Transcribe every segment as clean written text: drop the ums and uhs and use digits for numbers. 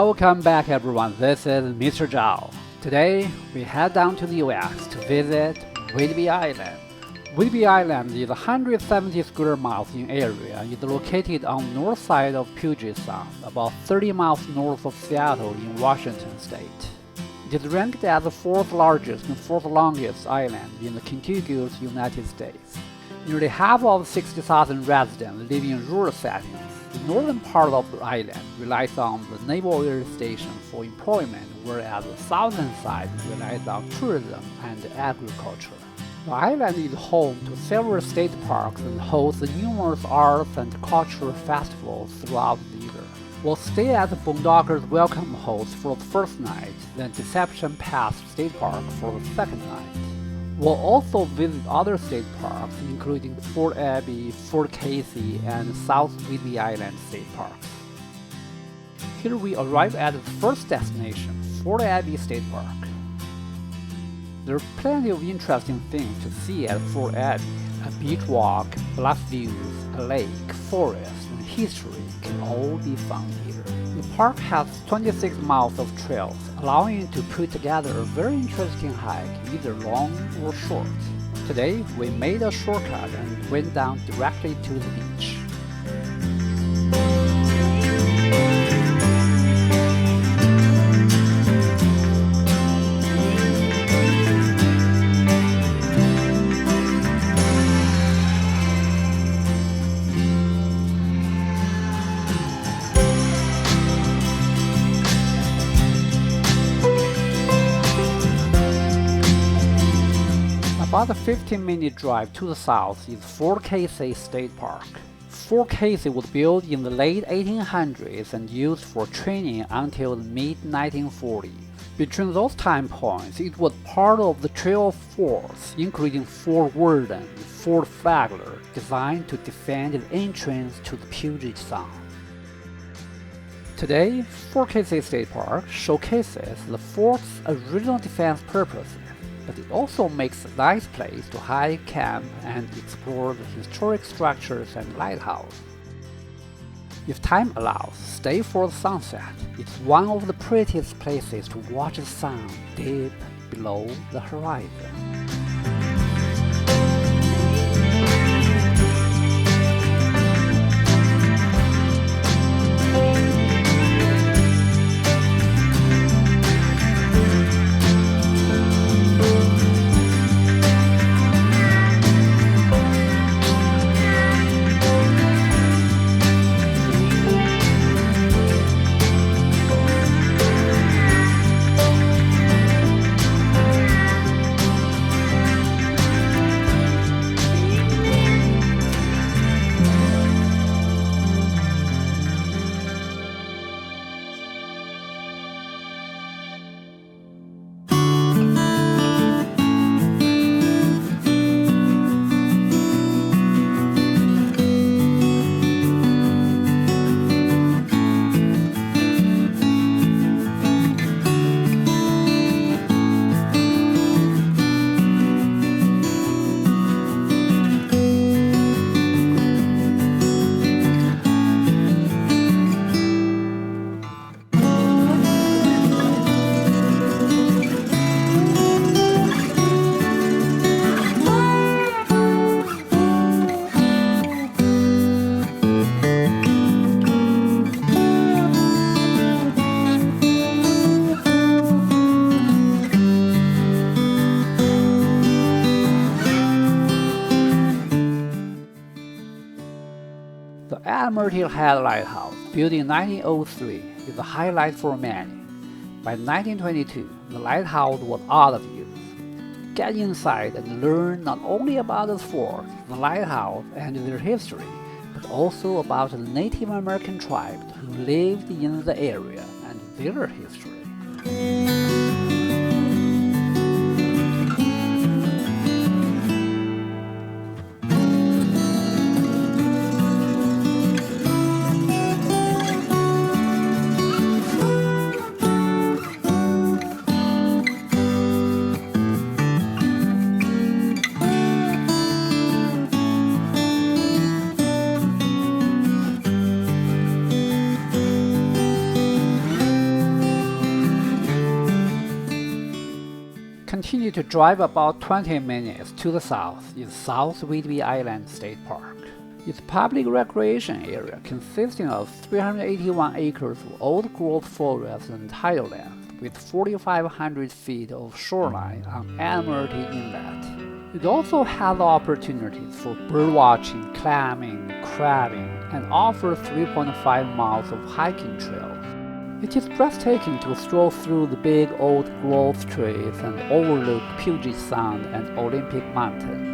Welcome back everyone, this is MrZhao. Today, we head down to the US to visit Whidbey Island. Whidbey Island is 170 square miles in area. It is located on the north side of Puget Sound, about 30 miles north of Seattle in Washington state. It is ranked as the fourth largest and fourth longest island in the contiguous United States. Nearly half of 60,000 residents live in rural settings. The northern part of the island relies on the Naval Air Station for employment, whereas the southern side relies on tourism and agriculture. The island is home to several state parks and hosts numerous arts and cultural festivals throughout the year. We'll stay at the Boondockers Welcome host for the first night, then Deception Pass State Park for the second night. We'll also visit other state parks, including Fort Ebey, Fort Casey, and South Whidbey Island State Parks. Here we arrive at the first destination, Fort Ebey State Park. There are plenty of interesting things to see at Fort Ebey. A beach walk, bluff views, a lake, forest, and history can all be found here. The park has 26 miles of trails, allowing you to put together a very interesting hike, either long or short. Today, we made a shortcut and went down directly to the beach. About a 15-minute drive to the south is Fort Casey State Park. Fort Casey was built in the late 1800s and used for training until the mid-1940s. Between those time points, it was part of the trio of forts, including Fort Worden and Fort Flagler, designed to defend the entrance to the Puget Sound. Today, Fort Casey State Park showcases the fort's original defense purposes, but it also makes a nice place to hike, camp, and explore the historic structures and lighthouse. If time allows, stay for the sunset. It's one of the prettiest places to watch the sun deep below the horizon. The Admiralty Head Lighthouse, built in 1903, is a highlight for many. By 1922, the lighthouse was out of use. Get inside and learn not only about the fort, the lighthouse, and their history, but also about the Native American tribes who lived in the area and their history. Continue to drive about 20 minutes to the south is South Whidbey Island State Park. It's a public recreation area consisting of 381 acres of old-growth forest and tidalland with 4,500 feet of shoreline on Admiralty Inlet. It also has opportunities for birdwatching, climbing, crabbing, and offers 3.5 miles of hiking trails. It is breathtaking to stroll through the big old growth trees and overlook Puget Sound and Olympic Mountain.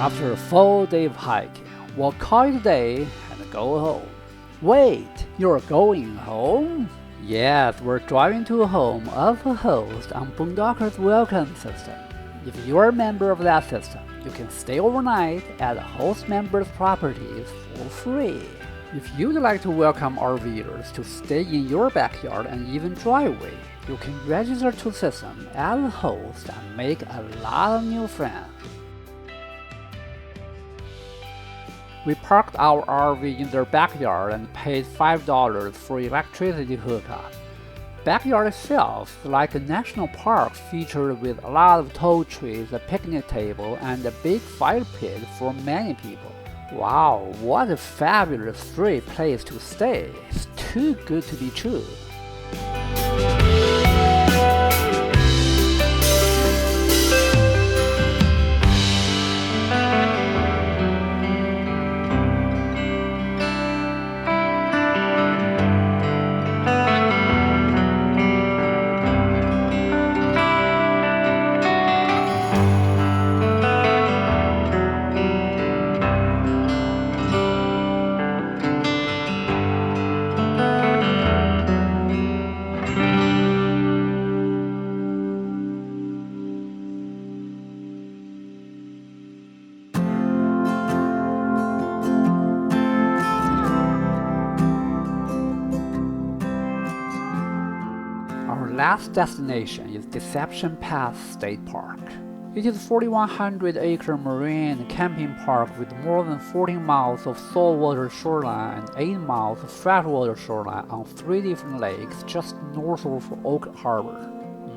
After a full day of hiking, we'll call it a day and go home. Wait, you're going home? Yes, we're driving to a home of a host on Boondockers Welcome system. If you're a member of that system, you can stay overnight at a host member's properties for free. If you'd like to welcome RVers to stay in your backyard and even driveway, you can register to the system as a host and make a lot of new friends. We parked our RV in their backyard and paid $5 for electricity hookup. Backyard itself is like a national park featured with a lot of tall trees, a picnic table, and a big fire pit for many people. Wow, what a fabulous free place to stay. It's too good to be true. Our last destination is Deception Pass State Park. It is a 4,100-acre marine camping park with more than 14 miles of saltwater shoreline and 8 miles of freshwater shoreline on 3 different lakes just north of Oak Harbor.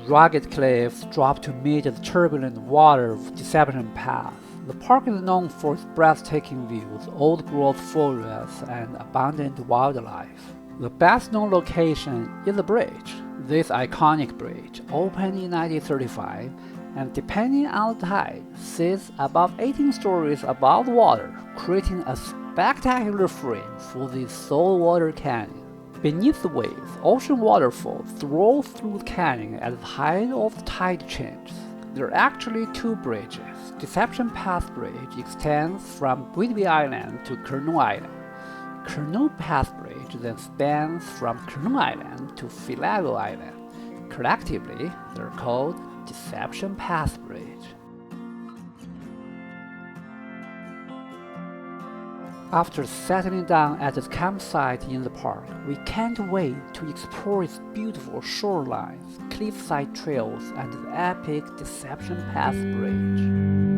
Rugged cliffs drop to meet the turbulent water of Deception Pass. The park is known for its breathtaking views, old-growth forests, and abundant wildlife. The best-known location is the bridge. This iconic bridge opened in 1935 and, depending on the tide, sits above 18 stories above the water, creating a spectacular frame for the saltwater canyon. Beneath the waves, ocean waterfalls flow through the canyon at the height of the tide changes. There are actually 2 bridges. Deception Pass Bridge extends from Whidbey Island to Curnow Island. Curnow Pass Bridge then spans from Curnow Island to Philago Island. Collectively, they're called Deception Pass Bridge. After settling down at the campsite in the park, we can't wait to explore its beautiful shorelines, cliffside trails, and the epic Deception Pass Bridge.